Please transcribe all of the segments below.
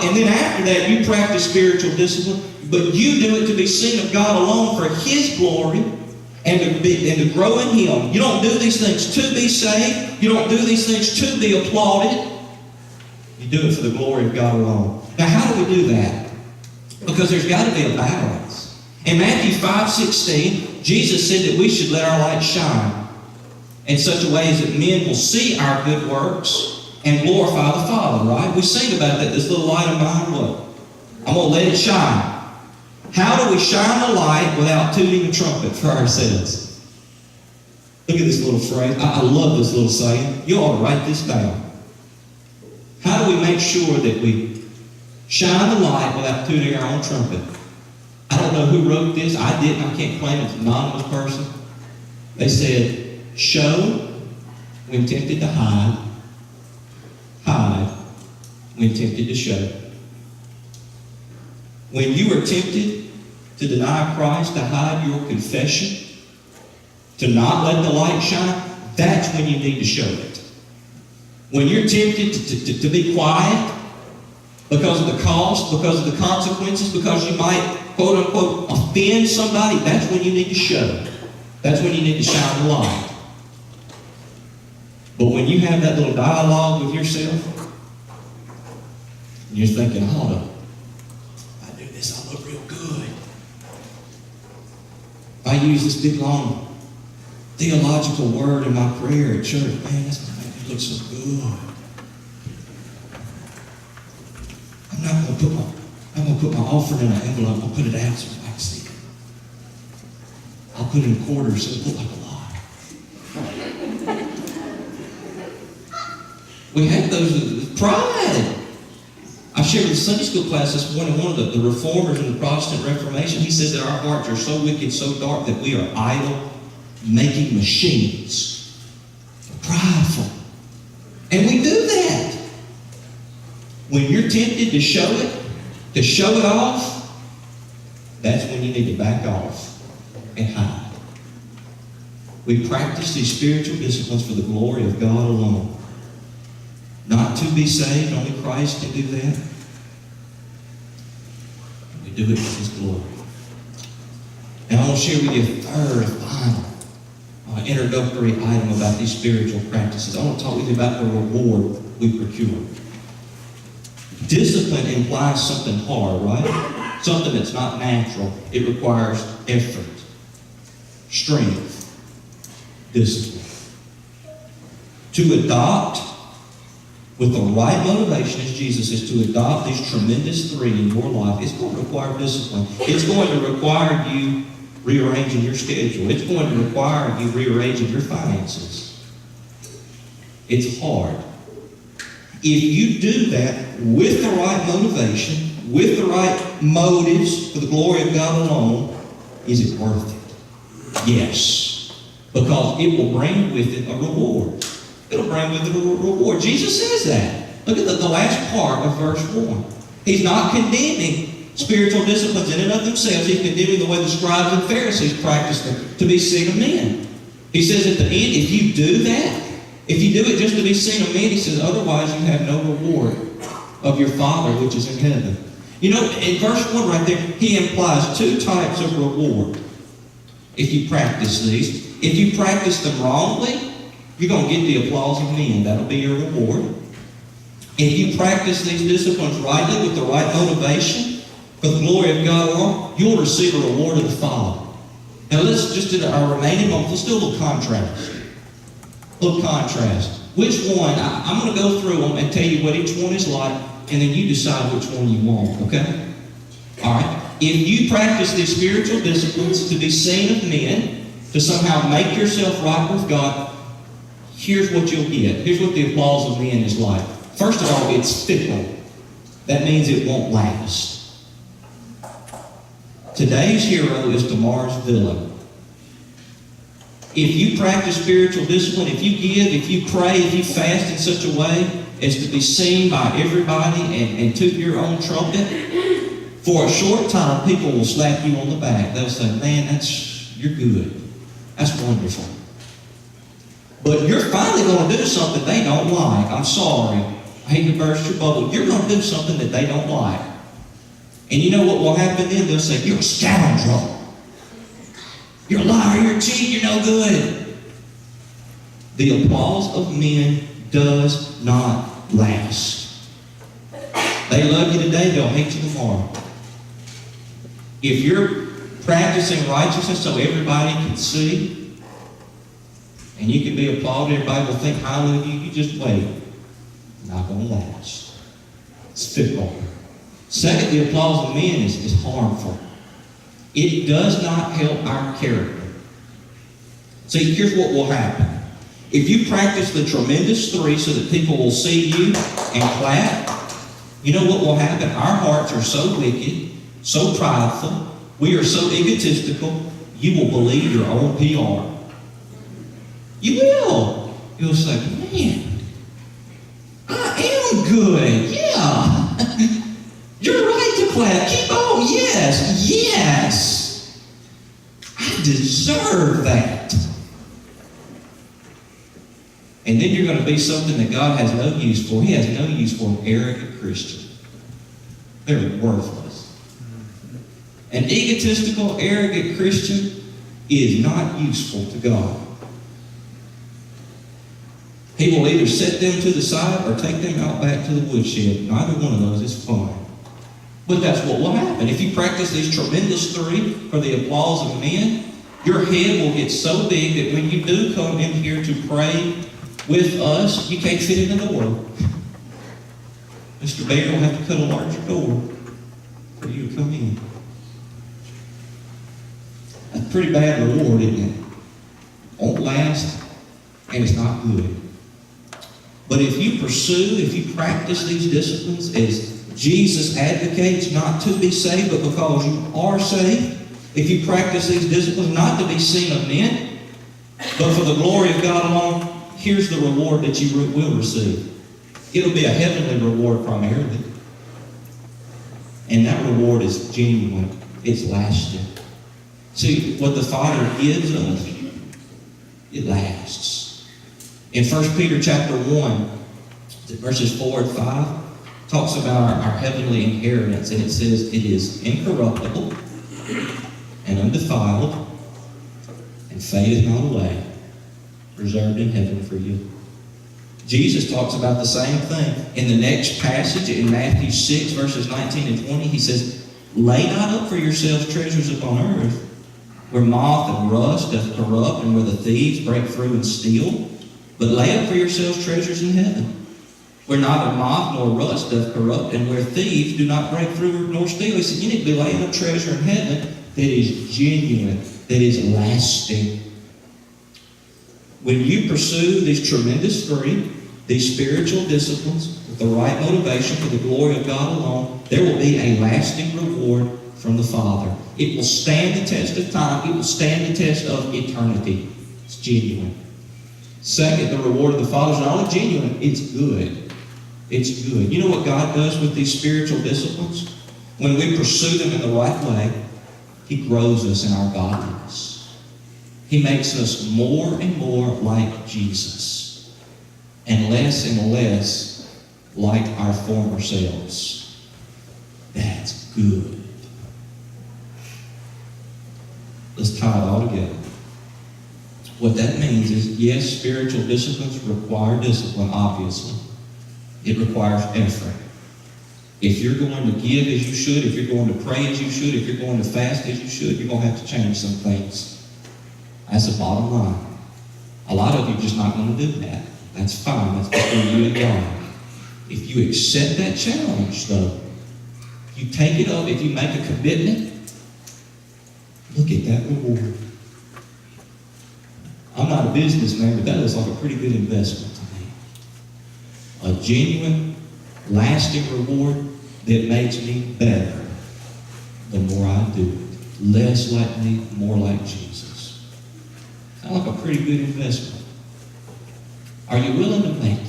and then after that, you practice spiritual discipline, but you do it to be seen of God alone for His glory and to grow in Him. You don't do these things to be saved. You don't do these things to be applauded. You do it for the glory of God alone. Now, how do we do that? Because there's got to be a balance. In Matthew 5:16, Jesus said that we should let our light shine in such a way as that men will see our good works and glorify the Father, right? We sing about that, this little light of mine, what? I'm going to let it shine. How do we shine the light without tooting a trumpet for ourselves? Look at this little phrase. I love this little saying. You ought to write this down. How do we make sure that we shine the light without tooting our own trumpet? I don't know who wrote this. I didn't. I can't claim it's an anonymous person. They said, show when tempted to hide, hide when tempted to show. When you are tempted to deny Christ, to hide your confession, to not let the light shine, that's when you need to show it. When you're tempted to be quiet because of the cost, because of the consequences, because you might, quote unquote, offend somebody, that's when you need to show. That's when you need to shine the light. But when you have that little dialogue with yourself, and you're thinking, hold on, if I do this, I'll look real good. If I use this big, long theological word in my prayer at church, man, that's going to make me look so good. I'm not going to put my offering in an envelope. I'll put it out so I can see it. I'll put in quarters so it looks like a lot. We have those pride. I shared with the Sunday school class this morning, one of the reformers in the Protestant Reformation, he says that our hearts are so wicked, so dark, that we are idol-making machines. We're prideful. And we do that. When you're tempted to show it off, that's when you need to back off and hide. We practice these spiritual disciplines for the glory of God alone. Not to be saved, only Christ can do that. We do it for His glory. And I want to share with you a third, final, introductory item about these spiritual practices. I want to talk with you about the reward we procure. Discipline implies something hard, right? Something that's not natural. It requires effort, strength, discipline. To adopt with the right motivation, as Jesus is, to adopt these tremendous three in your life, it's going to require discipline. It's going to require you rearranging your schedule. It's going to require you rearranging your finances. It's hard. If you do that with the right motivation, with the right motives for the glory of God alone, is it worth it? Yes. Because it will bring with it a reward. It'll bring with it a reward. Jesus says that. Look at the last part of verse 1. He's not condemning spiritual disciplines in and of themselves. He's condemning the way the scribes and Pharisees practiced them to be seen of men. He says at the end, if you do that, if you do it just to be seen of men, he says, otherwise you have no reward of your Father which is in heaven. You know, in verse 1 right there, he implies two types of reward if you practice these. If you practice them wrongly, you're going to get the applause of men. That'll be your reward. If you practice these disciplines rightly with the right motivation for the glory of God alone, you'll receive a reward of the Father. Now let's just do our remaining moments. Let's do a little contrast. Which one? I'm going to go through them and tell you what each one is like, and then you decide which one you want, okay? All right? If you practice these spiritual disciplines to be seen of men, to somehow make yourself right with God, here's what you'll get. Here's what the applause of men is like. First of all, it's fickle. That means it won't last. Today's hero is tomorrow's villain. If you practice spiritual discipline, if you give, if you pray, if you fast in such a way as to be seen by everybody and toot your own trumpet, for a short time, people will slap you on the back. They'll say, man, you're good. That's wonderful. But you're finally going to do something they don't like. I'm sorry. I hate to burst your bubble. You're going to do something that they don't like. And you know what will happen then? They'll say, you're a scoundrel. You're a liar, you're a cheat, you're no good. The applause of men does not last. They love you today, they'll hate you tomorrow. If you're practicing righteousness so everybody can see, and you can be applauded, everybody will think highly of you, you just wait. Not going to last. It's fickle. Second, the applause of men is harmful. It does not help our character. See, here's what will happen. If you practice the tremendous three so that people will see you and clap, you know what will happen? Our hearts are so wicked, so prideful, we are so egotistical, you will believe your own PR. You will. You'll say, man, I am good. Yeah. You're right to clap. Keep on. Yes. Yes. I deserve that. And then you're going to be something that God has no use for. He has no use for an arrogant Christian. They're worthless. An egotistical, arrogant Christian is not useful to God. He will either set them to the side or take them out back to the woodshed. Neither one of those is fun. But that's what will happen. If you practice these tremendous three for the applause of men, your head will get so big that when you do come in here to pray with us, you can't fit in the door. Mr. Bear will have to cut a larger door for you to come in. That's a pretty bad reward, isn't it? Won't last, and it's not good. But if you practice these disciplines as Jesus advocates not to be saved, but because you are saved, if you practice these disciplines not to be seen of men, but for the glory of God alone, here's the reward that you will receive. It'll be a heavenly reward primarily. And that reward is genuine. It's lasting. See, what the Father gives us, it lasts. In 1 Peter chapter 1, verses 4 and 5, talks about our heavenly inheritance, and it says it is incorruptible and undefiled and fadeth not away, reserved in heaven for you. Jesus talks about the same thing. In the next passage, in Matthew 6, verses 19 and 20, he says, lay not up for yourselves treasures upon earth, where moth and rust doth corrupt, and where the thieves break through and steal. But lay up for yourselves treasures in heaven, where neither moth nor rust doth corrupt, and where thieves do not break through nor steal. He said, you need to be laying up treasure in heaven that is genuine, that is lasting. When you pursue these tremendous three, these spiritual disciplines, with the right motivation for the glory of God alone, there will be a lasting reward from the Father. It will stand the test of time. It will stand the test of eternity. It's genuine. Second, the reward of the Father is not only genuine, it's good. It's good. You know what God does with these spiritual disciplines? When we pursue them in the right way, He grows us in our godliness. He makes us more and more like Jesus, and less like our former selves. That's good. Let's tie it all together. What that means is, yes, spiritual disciplines require discipline, obviously. It requires effort. If you're going to give as you should, if you're going to pray as you should, if you're going to fast as you should, you're going to have to change some things. That's the bottom line. A lot of you are just not going to do that. That's fine. That's between you and God. If you accept that challenge, though, you take it up, if you make a commitment, look at that reward. I'm not a businessman, but that looks like a pretty good investment to me. A genuine, lasting reward that makes me better the more I do it. Less like me, more like Jesus. Sounds like a pretty good investment. Are you willing to make it?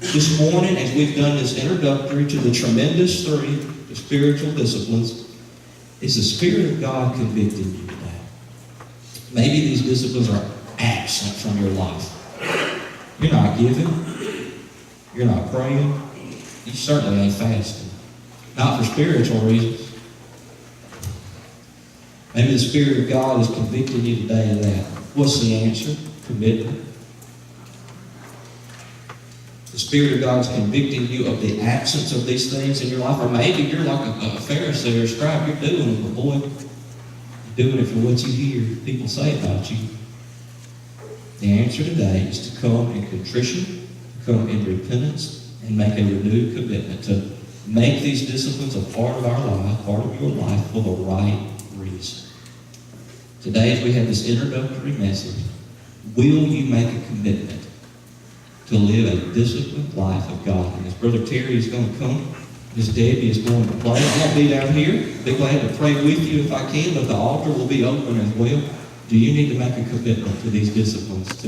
This morning, as we've done this introductory to the tremendous three, the spiritual disciplines, is the Spirit of God convicting you today? Maybe these disciplines are absent from your life. You're not giving. You're not praying. You certainly ain't fasting. Not for spiritual reasons. Maybe the Spirit of God is convicting you today of that. What's the answer? Commitment. The Spirit of God is convicting you of the absence of these things in your life. Or maybe you're like a Pharisee or a scribe. You're doing it, but boy, you're doing it for what you hear people say about you. The answer today is to come in contrition, to come in repentance, and make a renewed commitment to make these disciplines a part of our life, part of your life, for the right reason. Today, as we have this introductory message, will you make a commitment to live a disciplined life of godliness? Brother Terry is going to come. Miss Debbie is going to play. I'm going to be down here. Be glad to pray with you if I can, but the altar will be open as well. Do you need to make a commitment to these disciplines today?